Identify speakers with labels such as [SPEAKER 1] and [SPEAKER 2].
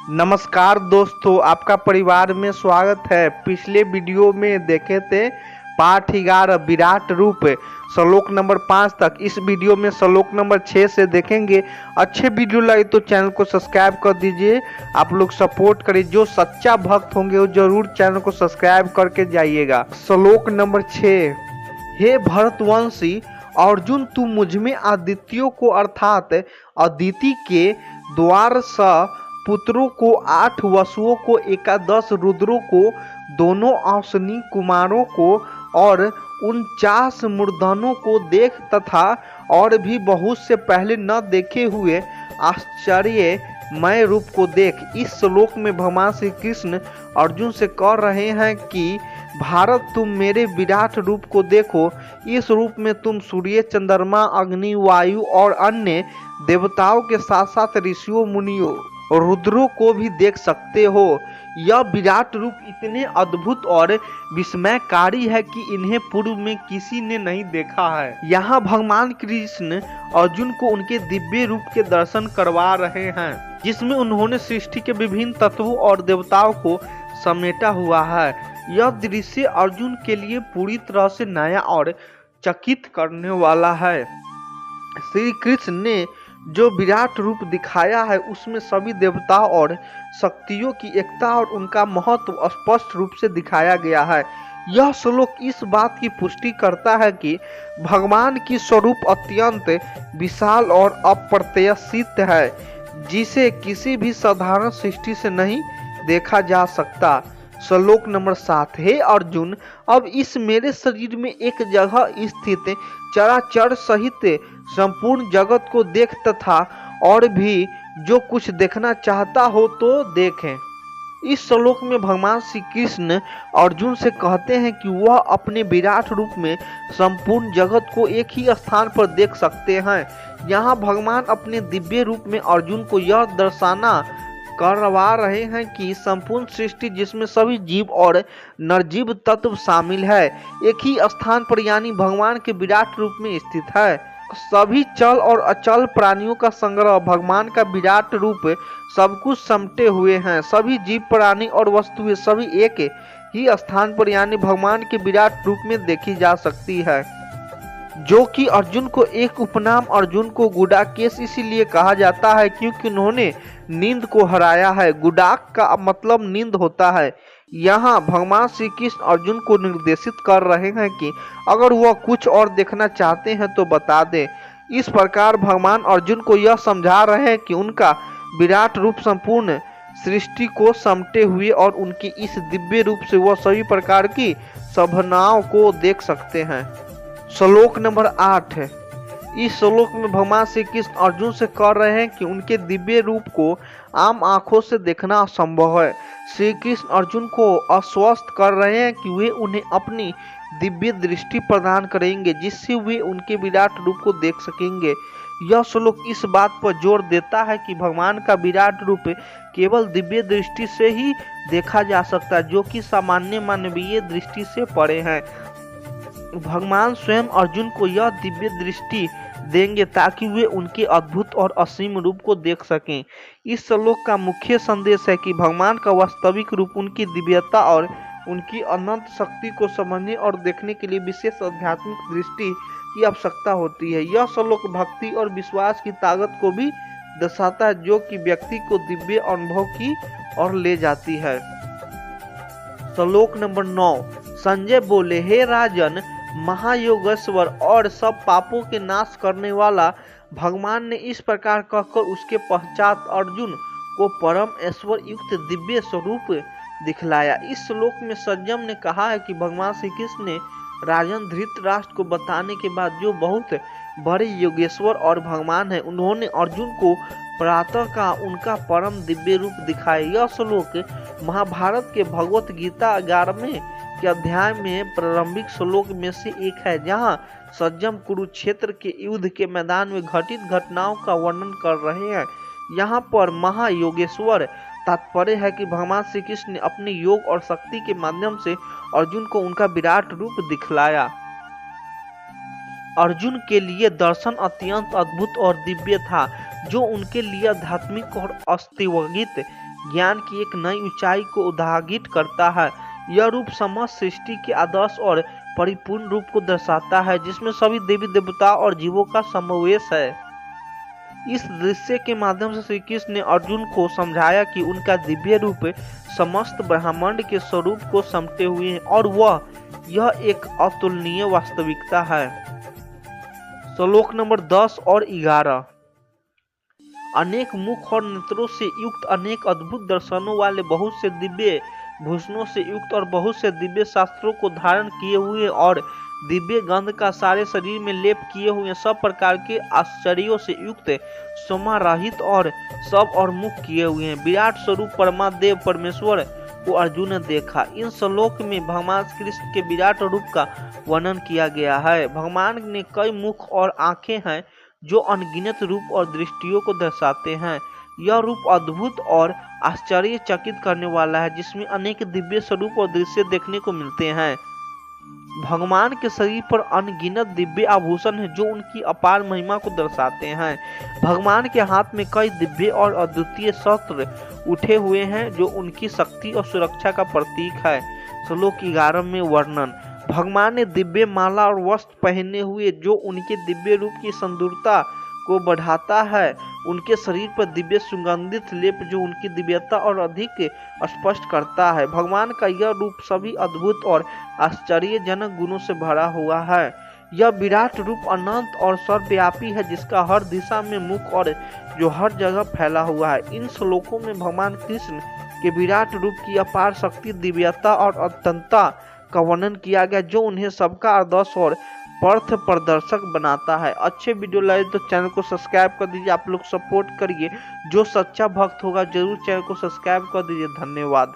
[SPEAKER 1] नमस्कार दोस्तों, आपका परिवार में स्वागत है। पिछले वीडियो में देखे थे पाठ 11 विराट रूप श्लोक नंबर 5 तक। इस वीडियो में श्लोक नंबर 6 से देखेंगे। अच्छे वीडियो लगे तो चैनल को सब्सक्राइब कर दीजिए। आप लोग सपोर्ट करिए, जो सच्चा भक्त होंगे वो जरूर चैनल को सब्सक्राइब करके जाइएगा। श्लोक नंबर 6। हे भरतवंशी अर्जुन, तू मुझमें आदित्यों को अर्थात अदिति के द्वार स पुत्रों को, 8 वसुओं को, 11 रुद्रों को, दोनों अश्विनी कुमारों को और 49 मूर्धनों को देख तथा और भी बहुत से पहले न देखे हुए आश्चर्यमय रूप को देख। इस श्लोक में भगवान श्री कृष्ण अर्जुन से कह रहे हैं कि भारत, तुम मेरे विराट रूप को देखो। इस रूप में तुम सूर्य, चंद्रमा, अग्नि, वायु और अन्य देवताओं के साथ साथ ऋषियों, मुनियों, रुद्रों को भी देख सकते हो। यह विराट रूप इतने अद्भुत और विस्मयकारी है कि इन्हें पूर्व में किसी ने नहीं देखा है। यहाँ भगवान कृष्ण अर्जुन को उनके दिव्य रूप के दर्शन करवा रहे हैं, जिसमें उन्होंने सृष्टि के विभिन्न तत्वों और देवताओं को समेटा हुआ है। यह दृश्य अर्जुन के लिए पूरी तरह से नया और चकित करने वाला है। श्री कृष्ण ने जो विराट रूप दिखाया है उसमें सभी देवताओं और शक्तियों की एकता और उनका महत्व स्पष्ट रूप से दिखाया गया है। यह श्लोक इस बात की पुष्टि करता है कि भगवान की स्वरूप अत्यंत विशाल और अप्रत्याशित है, जिसे किसी भी साधारण सृष्टि से नहीं देखा जा सकता। श्लोक नंबर 7। हे अर्जुन, अब इस मेरे शरीर में एक जगह स्थित चराचर सहित संपूर्ण जगत को देख तथा और भी जो कुछ देखना चाहता हो तो देखें। इस श्लोक में भगवान श्री कृष्ण अर्जुन से कहते हैं कि वह अपने विराट रूप में संपूर्ण जगत को एक ही स्थान पर देख सकते हैं। यहाँ भगवान अपने दिव्य रूप में अर्जुन को यह दर्शाना करवा रहे हैं कि संपूर्ण सृष्टि, जिसमें सभी जीव और निर्जीव तत्व शामिल है, एक ही स्थान पर यानी भगवान के विराट रूप में स्थित है। सभी चल और अचल प्राणियों का संग्रह भगवान का विराट रूप सब कुछ समेटे हुए हैं। सभी जीव, प्राणी और वस्तुएं सभी एक ही स्थान पर यानी भगवान के विराट रूप में देखी जा सकती है, जो कि अर्जुन को एक उपनाम अर्जुन को गुडाकेश इसीलिए कहा जाता है क्योंकि उन्होंने नींद को हराया है। गुडाक का मतलब नींद होता है। यहाँ भगवान श्री कृष्ण अर्जुन को निर्देशित कर रहे हैं कि अगर वह कुछ और देखना चाहते हैं तो बता दें। इस प्रकार भगवान अर्जुन को यह समझा रहे हैं कि उनका विराट रूप संपूर्ण सृष्टि को समेटे हुए और उनके इस दिव्य रूप से वह सभी प्रकार की संभावनाओं को देख सकते हैं। श्लोक नंबर 8। इस श्लोक में भगवान श्री कृष्ण अर्जुन से कह रहे हैं कि उनके दिव्य रूप को आम आंखों से देखना असंभव है। श्री कृष्ण अर्जुन को आश्वस्त कर रहे हैं कि वे उन्हें अपनी दिव्य दृष्टि प्रदान करेंगे, जिससे वे उनके विराट रूप को देख सकेंगे। यह श्लोक इस बात पर जोर देता है कि भगवान का विराट रूप केवल दिव्य दृष्टि से ही देखा जा सकता है, जो कि सामान्य मानवीय दृष्टि से परे है। भगवान स्वयं अर्जुन को यह दिव्य दृष्टि देंगे ताकि वे उनके अद्भुत और असीम रूप को देख सकें। इस श्लोक का मुख्य संदेश है कि भगवान का वास्तविक रूप, उनकी दिव्यता और उनकी अनंत शक्ति को समझने और देखने के लिए विशेष आध्यात्मिक दृष्टि की आवश्यकता होती है। यह श्लोक भक्ति और विश्वास की ताकत को भी दर्शाता है, जो कि व्यक्ति को दिव्य अनुभव की ओर ले जाती है। श्लोक नंबर 9। संजय बोले, हे राजन, महायोगेश्वर और सब पापों के नाश करने वाला भगवान ने इस प्रकार कहकर उसके पश्चात अर्जुन को परम ऐश्वर्य युक्त दिव्य स्वरूप दिखलाया। इस श्लोक में संजम ने कहा है कि भगवान श्री कृष्ण ने राजन धृतराष्ट्र को बताने के बाद जो बहुत बड़े योगेश्वर और भगवान है, उन्होंने अर्जुन को प्रातः का उनका परम दिव्य रूप दिखाया। यह श्लोक महाभारत के भगवत गीता 11वें के अध्याय में प्रारंभिक श्लोक में से एक है, जहां सज्जम कुरुक्षेत्र के युद्ध के मैदान में घटित घटनाओं का वर्णन कर रहे हैं। यहाँ पर महायोगेश्वर तात्पर्य है कि भगवान श्री कृष्ण ने अपने योग और शक्ति के माध्यम से अर्जुन को उनका विराट रूप दिखलाया। अर्जुन के लिए दर्शन अत्यंत अद्भुत और दिव्य था, जो उनके लिए आध्यात्मिक और अस्तित्वगत ज्ञान की एक नई ऊंचाई को उद्घाटित करता है। यह रूप समस्त सृष्टि के आदर्श और परिपूर्ण रूप को दर्शाता है, जिसमें सभी देवी देवता और जीवों का समावेश है। इस दृश्य के माध्यम से श्री कृष्ण ने अर्जुन को समझाया कि उनका दिव्य रूप समस्त ब्रह्मांड के स्वरूप को समटे हुए है और यह एक अतुलनीय वास्तविकता है। श्लोक नंबर 10 और 11। अनेक मुख और नेत्रों से युक्त, अनेक अद्भुत दर्शनों वाले, बहुत से दिव्य भूषणों से युक्त और बहुत से दिव्य शास्त्रों को धारण किए हुए और दिव्य गंध का सारे शरीर में लेप किए हुए, सब प्रकार के आश्चर्यों से युक्त, समारहित और सब और मुख किए हुए हैं विराट स्वरूप परमादेव परमेश्वर को अर्जुन ने देखा। इन श्लोक में भगवान कृष्ण के विराट रूप का वर्णन किया गया है। भगवान ने कई मुख और आंखें हैं जो अनगिनत रूप और दृष्टियों को दर्शाते हैं। यह रूप अद्भुत और आश्चर्यचकित करने वाला है, जिसमें अनेक दिव्य स्वरूप और दृश्य देखने को मिलते हैं। भगवान के शरीर पर अनगिनत दिव्य आभूषण हैं जो उनकी अपार महिमा को दर्शाते हैं। भगवान के हाथ में कई दिव्य और अद्वितीय शस्त्र उठे हुए हैं जो उनकी शक्ति और सुरक्षा का प्रतीक है। श्लोक 11 में वर्णन। भगवान ने दिव्य माला और वस्त्र पहने हुए जो उनके दिव्य रूप की सुंदरता को बढ़ाता है। उनके शरीर पर दिव्य सुगंधित लेप जो उनकी दिव्यता और अधिक स्पष्ट करता है। भगवान का यह रूप सभी अद्भुत और आश्चर्यजनक गुणों से भरा हुआ है। यह विराट रूप अनंत और सर्वव्यापी है, जिसका हर दिशा में मुख और जो हर जगह फैला हुआ है। इन श्लोकों में भगवान कृष्ण के विराट रूप की अपार शक्ति, दिव्यता और अत्यंतता का वर्णन किया गया, जो उन्हें सबका आदर्श और पथ प्रदर्शक बनाता है। अच्छे वीडियो लगे तो चैनल को सब्सक्राइब कर दीजिए। आप लोग सपोर्ट करिए। जो सच्चा भक्त होगा जरूर चैनल को सब्सक्राइब कर दीजिए। धन्यवाद।